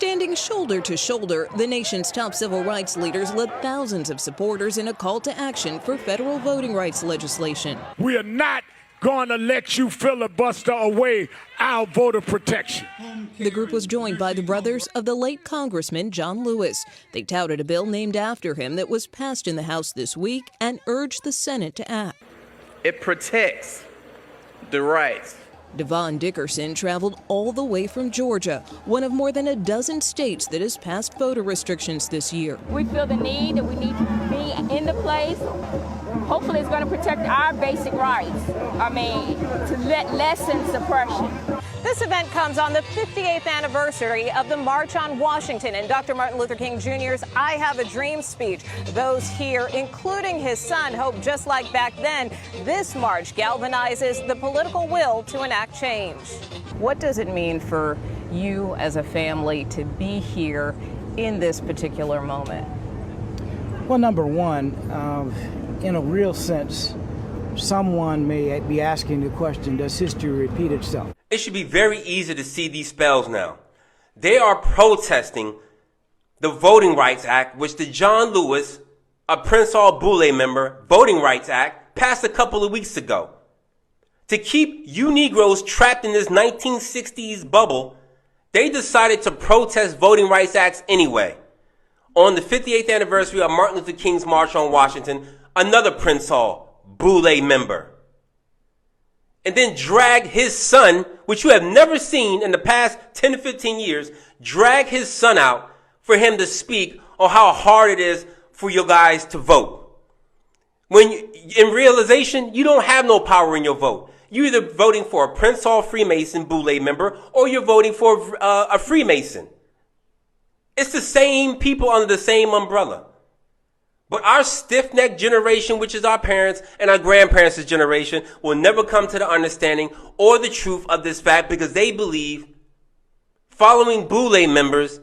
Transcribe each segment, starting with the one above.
Standing shoulder to shoulder, the nation's top civil rights leaders led thousands of supporters in a call to action for federal voting rights legislation. We are not going to let you filibuster away our voter protection. The group was joined by the brothers of the late Congressman John Lewis. They touted a bill named after him that was passed in the House this week and urged the Senate to act. It protects the rights. Devon Dickerson traveled all the way from Georgia, one of more than a dozen states that has passed voter restrictions this year. We feel the need that we need to be in the place. Hopefully it's going to protect our basic rights. To lessen suppression. This event comes on the 58th anniversary of the March on Washington and Dr. Martin Luther King Jr.'s I Have a Dream speech. Those here, including his son, hope just like back then, this march galvanizes the political will to enact change. What does it mean for you as a family to be here in this particular moment? Well, number one, in a real sense, someone may be asking the question, does history repeat itself? It should be very easy to see these spells now. They are protesting the Voting Rights Act, which the John Lewis, a Prince Hall Boule member, Voting Rights Act, passed a couple of weeks ago. To keep you Negroes trapped in this 1960s bubble, they decided to protest Voting Rights Acts anyway. On the 58th anniversary of Martin Luther King's March on Washington, another Prince Hall Boule member. And then drag his son, which you have never seen in the past 10 to 15 years, drag his son out for him to speak on how hard it is for you guys to vote. When in realization, you don't have no power in your vote. You're either voting for a Prince Hall Freemason Boule member or you're voting for a Freemason. It's the same people under the same umbrella. But our stiff-necked generation, which is our parents and our grandparents' generation, will never come to the understanding or the truth of this fact because they believe following Boule members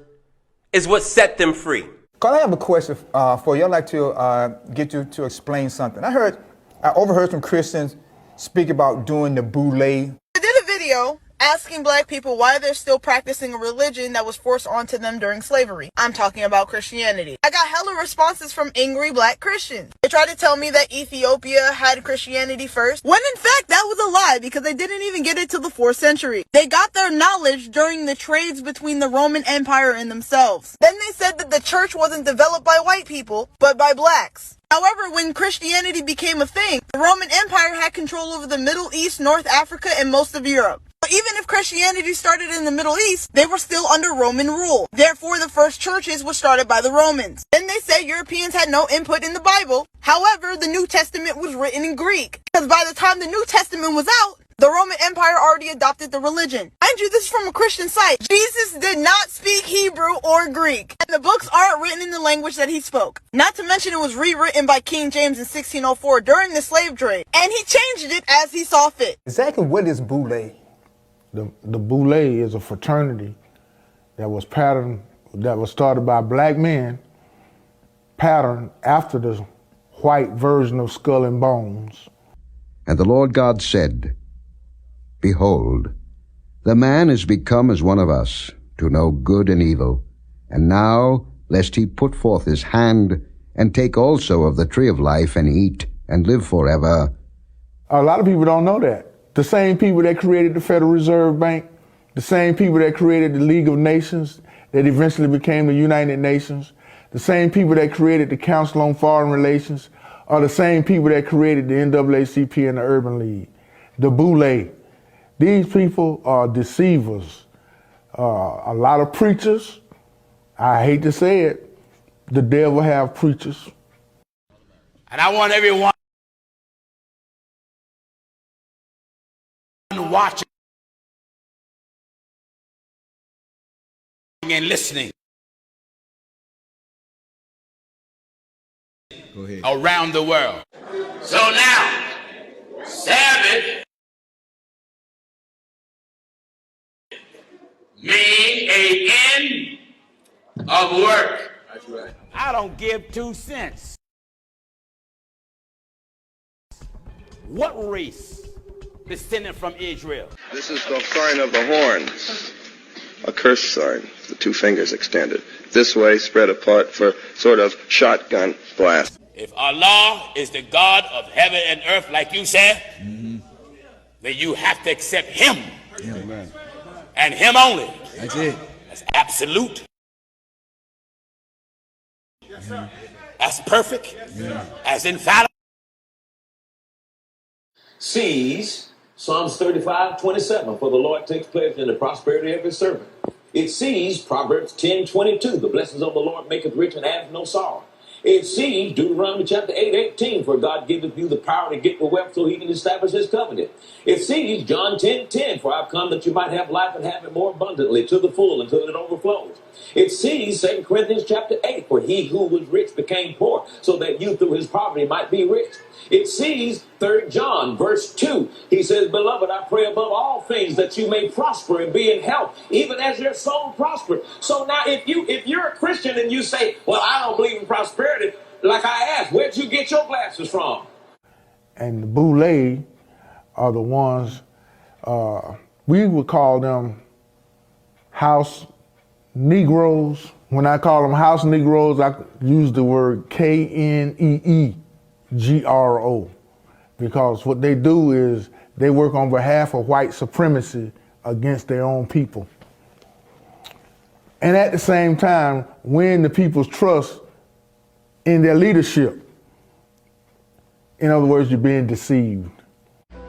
is what set them free. Carl, I have a question for you. I'd like to get you to explain something. I overheard some Christians speak about doing the Boule. I did a video asking black people why they're still practicing a religion that was forced onto them during slavery. I'm talking about Christianity. I got hella responses from angry black Christians. They tried to tell me that Ethiopia had Christianity first, when in fact that was a lie because they didn't even get it till the 4th century. They got their knowledge during the trades between the Roman Empire and themselves. Then they said that the church wasn't developed by white people, but by blacks. However, when Christianity became a thing, the Roman Empire had control over the Middle East, North Africa, and most of Europe. But even if Christianity started in the Middle East, they were still under Roman rule. Therefore, the first churches were started by the Romans. Then they say Europeans had no input in the Bible. However, the New Testament was written in Greek. Because by the time the New Testament was out, the Roman Empire already adopted the religion. Mind you, this is from a Christian site. Jesus did not speak Hebrew or Greek, and the books aren't written in the language that he spoke. Not to mention it was rewritten by King James in 1604 during the slave trade, and he changed it as he saw fit. Exactly what is Boule? The Boule is a fraternity that was started by black men, patterned after the white version of Skull and Bones. And the Lord God said, Behold, the man is become as one of us, to know good and evil. And now, lest he put forth his hand, and take also of the tree of life, and eat, and live forever. A lot of people don't know that. The same people that created the Federal Reserve Bank, the same people that created the League of Nations, that eventually became the United Nations, the same people that created the Council on Foreign Relations, are the same people that created the NAACP and the Urban League, the Boule. These people are deceivers. A lot of preachers, I hate to say it, the devil have preachers. And I want everyone watching and listening around the world. So now, Sabbath mean an end of work. That's right. I don't give 2 cents. What race descended from Israel? This is the sign of the horns. a curse sign, the two fingers extended. This way, spread apart for sort of shotgun blast. If Allah is the God of heaven and earth, like you said, then you have to accept him. Amen. And him only. That's it. That's absolute. That's perfect. As infallible. Sees Psalms 35:27, for the Lord takes pleasure in the prosperity of his servant. It sees Proverbs 10:22, the blessings of the Lord maketh rich and adds no sorrow. It sees Deuteronomy chapter 8:18, for God giveth you the power to get the wealth so he can establish his covenant. It sees John 10:10, for I've come that you might have life and have it more abundantly, to the full, until it overflows. It sees 2 Corinthians chapter 8, for he who was rich became poor, so that you through his poverty might be rich. It sees 3 John verse 2. He says, beloved, I pray above all things that you may prosper and be in health, even as your soul prosper. So now if you're a Christian and you say, well, I don't believe in prosperity, like I asked, where'd you get your glasses from? And the Boule are the ones, we would call them house Negroes. When I call them house Negroes, I use the word KNEEGRO, because what they do is they work on behalf of white supremacy against their own people. And at the same time, win the people's trust in their leadership. In other words, you're being deceived.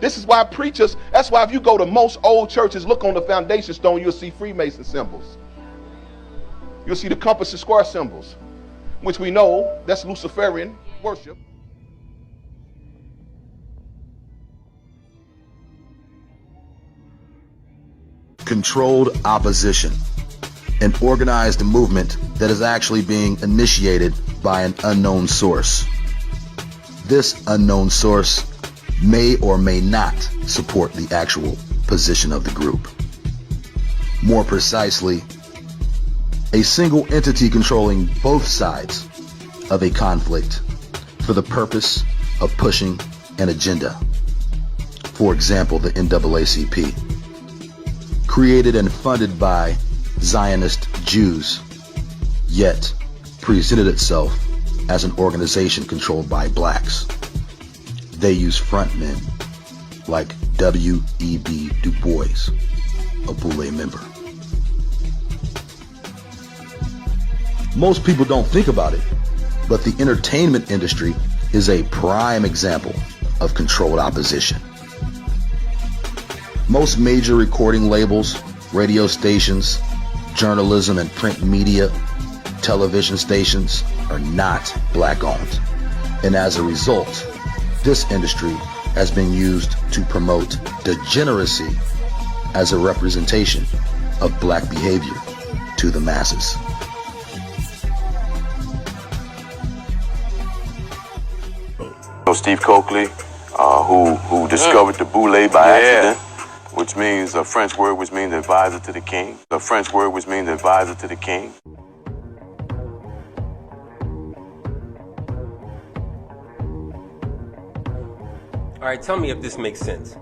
This is why preachers, that's why if you go to most old churches, look on the foundation stone, you'll see Freemason symbols. You'll see the compass and square symbols, which we know that's Luciferian worship. Controlled opposition, an organized movement that is actually being initiated by an unknown source. This unknown source may or may not support the actual position of the group. More precisely, a single entity controlling both sides of a conflict for the purpose of pushing an agenda. For example, the NAACP, created and funded by Zionist Jews, yet presented itself as an organization controlled by blacks. They use frontmen like W.E.B. Du Bois, a Boule member. Most people don't think about it, but the entertainment industry is a prime example of controlled opposition. Most major recording labels, radio stations, journalism and print media, television stations are not black-owned. And as a result, this industry has been used to promote degeneracy as a representation of black behavior to the masses. Steve Coakley, who discovered the Boule by accident, which means a French word which means advisor to the king. A French word which means advisor to the king. All right, tell me if this makes sense.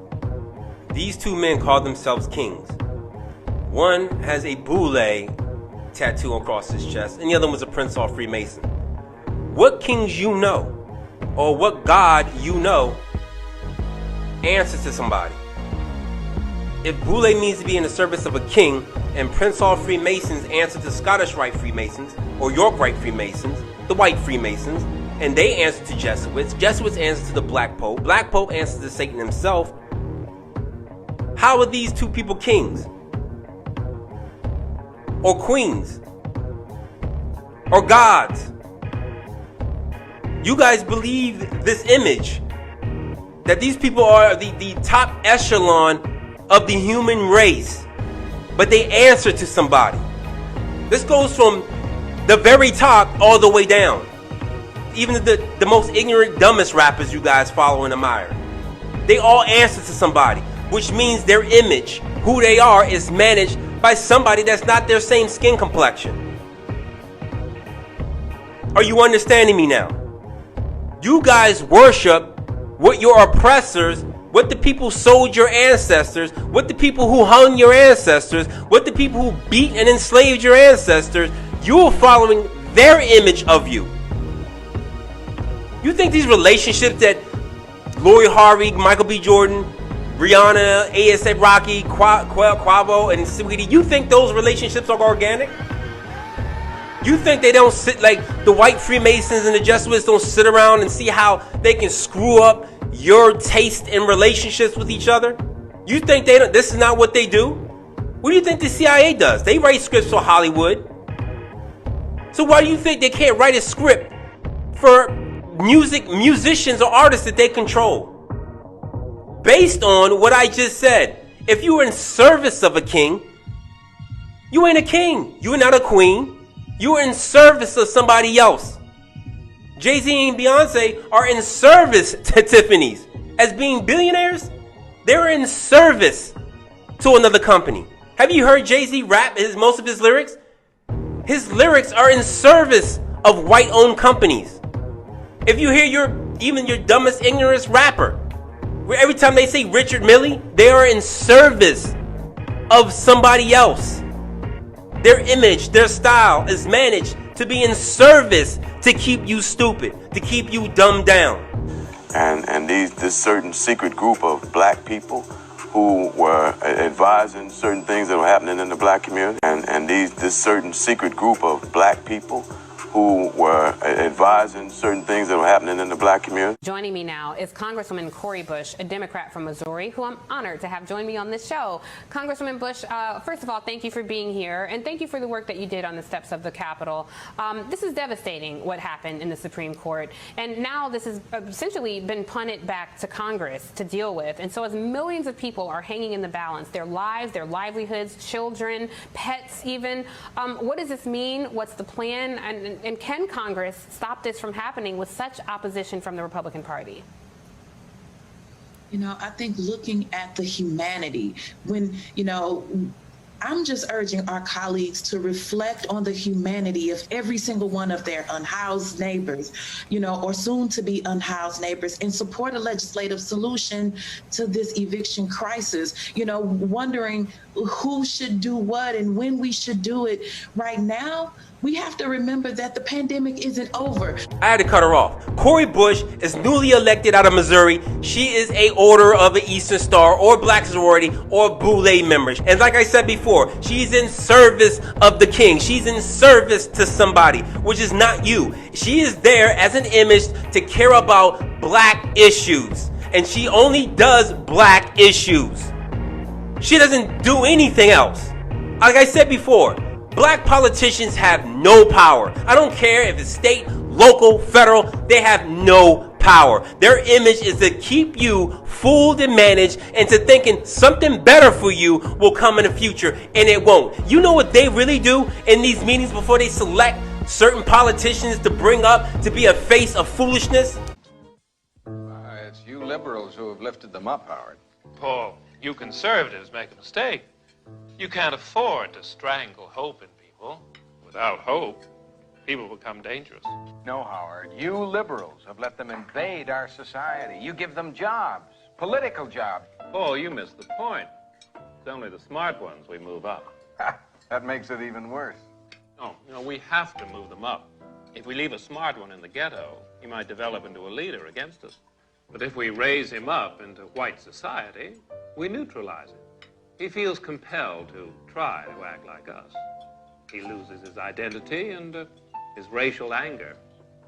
These two men call themselves kings. One has a Boule tattoo across his chest, and the other was a Prince or Freemason. What kings you know, or what God you know, answers to somebody? If Boule means to be in the service of a king, and Prince or Freemasons answer to Scottish Rite Freemasons, or York Rite Freemasons, the White Freemasons, and they answer to Jesuits, Jesuits answer to the Black Pope answers to Satan himself, how are these two people kings? Or queens? Or gods? You guys believe this image that these people are the top echelon of the human race, but they answer to somebody. This goes from the very top all the way down. Even the most ignorant, dumbest rappers you guys follow and admire, they all answer to somebody, which means their image, who they are, is managed by somebody that's not their same skin complexion. Are you understanding me now? You guys worship what your oppressors, what the people sold your ancestors, what the people who hung your ancestors, what the people who beat and enslaved your ancestors, you're following their image of you. You think these relationships that Lori Harvey, Michael B. Jordan, Rihanna, A$AP Rocky, Quavo, and Sweetie, you think those relationships are organic? You think they don't sit like the white Freemasons and the Jesuits don't sit around and see how they can screw up your taste in relationships with each other? You think they don't, this is not what they do? What do you think the CIA does? They write scripts for Hollywood. So why do you think they can't write a script for musicians or artists that they control? Based on what I just said. If you were in service of a king, you ain't a king. You are not a queen. You are in service of somebody else. Jay-Z and Beyonce are in service to Tiffany's. As being billionaires, they're in service to another company. Have you heard Jay-Z rap most of his lyrics? His lyrics are in service of white-owned companies. If you hear even your dumbest, ignorant rapper, where every time they say Richard Millie, they are in service of somebody else. Their image, their style is managed to be in service to keep you stupid, to keep you dumbed down. And this certain secret group of black people who were advising certain things that were happening in the black community, and this certain secret group of black people who were advising certain things that were happening in the black community. Joining me now is Congresswoman Cori Bush, a Democrat from Missouri, who I'm honored to have join me on this show. Congresswoman Bush, first of all, thank you for being here, and thank you for the work that you did on the steps of the Capitol. This is devastating, what happened in the Supreme Court, and now this has essentially been punted back to Congress to deal with. And so as millions of people are hanging in the balance, their lives, their livelihoods, children, pets even, what does this mean? What's the plan? And can Congress stop this from happening with such opposition from the Republican Party? You know, I think looking at the humanity, when, I'm just urging our colleagues to reflect on the humanity of every single one of their unhoused neighbors, or soon to be unhoused neighbors, and support a legislative solution to this eviction crisis, wondering who should do what and when we should do it. Right now, we have to remember that the pandemic isn't over. I had to cut her off. Cori Bush is newly elected out of Missouri. She is a Order of the Eastern Star or Black Sorority or Boule member. And like I said before, she's in service of the king. She's in service to somebody, which is not you. She is there as an image to care about black issues. And she only does black issues. She doesn't do anything else. Like I said before, black politicians have no power. I don't care if it's state, local, federal, they have no power. Their image is to keep you fooled and managed into thinking something better for you will come in the future, and it won't. You know what they really do in these meetings before they select certain politicians to bring up to be a face of foolishness? It's you liberals who have lifted them up, Howard. Paul, you conservatives make a mistake. You can't afford to strangle hope in people. Without hope, people become dangerous. No, Howard, you liberals have let them invade our society. You give them jobs, political jobs. Paul, you missed the point. It's only the smart ones we move up. That makes it even worse. No, we have to move them up. If we leave a smart one in the ghetto, he might develop into a leader against us. But if we raise him up into white society, we neutralize him. He feels compelled to try to act like us. He loses his identity and his racial anger,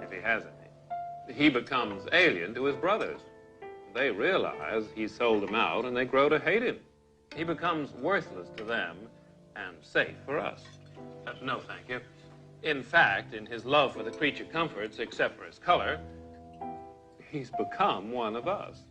if he has any. He becomes alien to his brothers. They realize he sold them out and they grow to hate him. He becomes worthless to them and safe for us. No, thank you. In fact, in his love for the creature comforts, except for his color, he's become one of us.